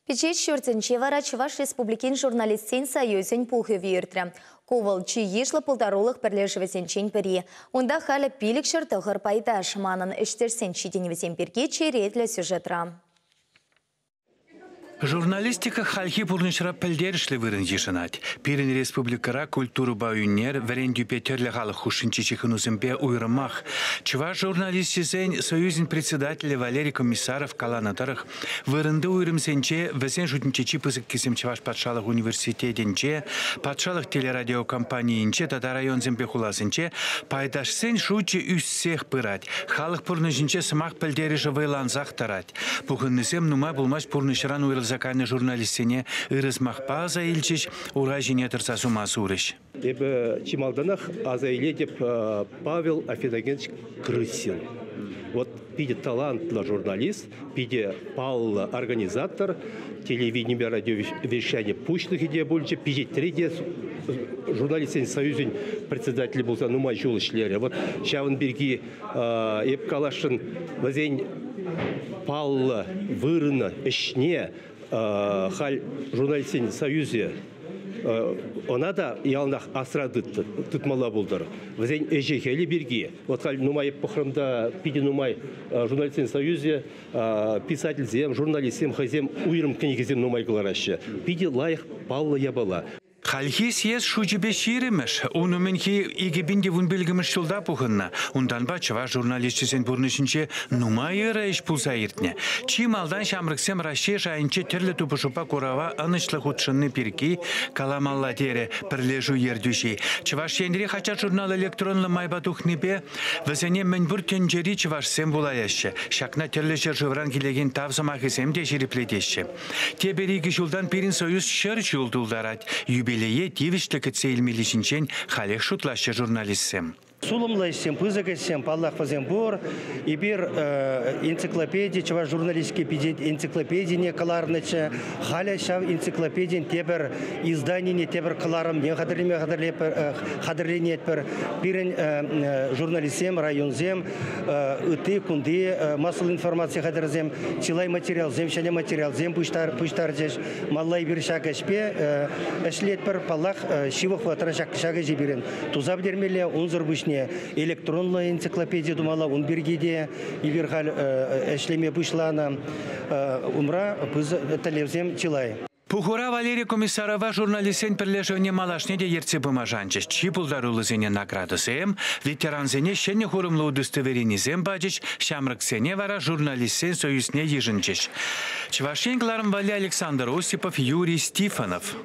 Печет шүртінче вара Чуваш Республикин журналистен союзен пухы виртрі. Ковал чиешлі полторолық бірлежівесенчен бірі. Онда халі пилік шыртығыр пайда шыманын іштерсен шеденевесен бірге черетлі сюжетра. Журналистика хальхи пурнышра пілдерішлі вырын жешінат. Пирин республикара культуру бауыннер варен дюпетерлі халық хушынчы чехынузымбе уйрымах. Чуваш журналистизен союзин председателі Валерий Комиссаров каланатарых вырынды уйрымсенче вәсен жутынчечи пызык кесем Чуваш патшалық университетенче, патшалық телерадиокомпанийінче, тада районзымбе хуласынче, пайдашсен шучы үссех пырать. Халық пурнышынче сымақ пілдеріші вайланзақ тарать. Пухыннысем нума булмаш пурнышран уйрыл заканы журналистине ырыс махпаза илчиш уражине тырса сумасы урыш. Эбі чималданах азайле деп Павел Афиногенович Крысин. Вот пиде талантлы журналист, пиде пал организатор, телевидение, радиовещание пущных идея больше, пиде третье журналистин союзин председатель был нумай жулышлері. Вот Шавенберги эп калашын вазень пал вырына ішне халь журналистин союзе она да ялнах асрады тытмала булдыр. Вазень эжехели берги. Вот халь нумай похрымда пиде нумай журналистин союзе писательзем, журналистем, хазем уйрым книгизем нумай глараще. Пиде лайх палла ябала. Хальхи съез шучебе ширемеш. Унуменхи игебинде вун белгемеш шулда пухынна. Ундан бачыва журналистчесен бурнышынче нумайыра иш пулса иртне. Чималдан шамрыксем расше жайынче терлі тупышупа курава анышлы худшынны пирки каламалла тере пірлежу ердюши. Чываш ендре хача журнал электронлы майбатухнепе візіне мінбір тенджери чывашсем булаяшы. Шакна терлі жыржывран келеген тавзамахысем де жиреплетеші. Теберегі жулдан пирин союз шыр жулдулдарат. Юбилее тивиштік цейлмелишінчен халех шутлашы журналистсем. Сулымлайсем, пызыкайсем, паллах фазем бор, и бир энциклопедия, чего журналистский энциклопедия не каларныча, халя шав энциклопедия тебер издание не тебер каларам не хадрление пер пирен журналистсем, районзем, ыты кунды массовой информации хадрзем, чилай материал зем, шаня материал зем пуштар деш, маллай бир шага шпе, эшлет пер паллах шивов ватрашак шага жибирен, тузаб дермеле унзор бушне электронная энциклопедия думала, он бергиде и верхаль эшлеме бушлана умра пыз талевзем чилай. Пухура Валерия Комиссарова журналистен пірлешевне малашнеде ерце бумажанчыш. Чипулдарулы зене наградысем, ветеранзене шене хурымлы удостоверенизем бачыш, шамрыксене вара журналистен союзне ежінчыш. Чувашенгларым Вали Александр Осипов, Юрий Стифанов.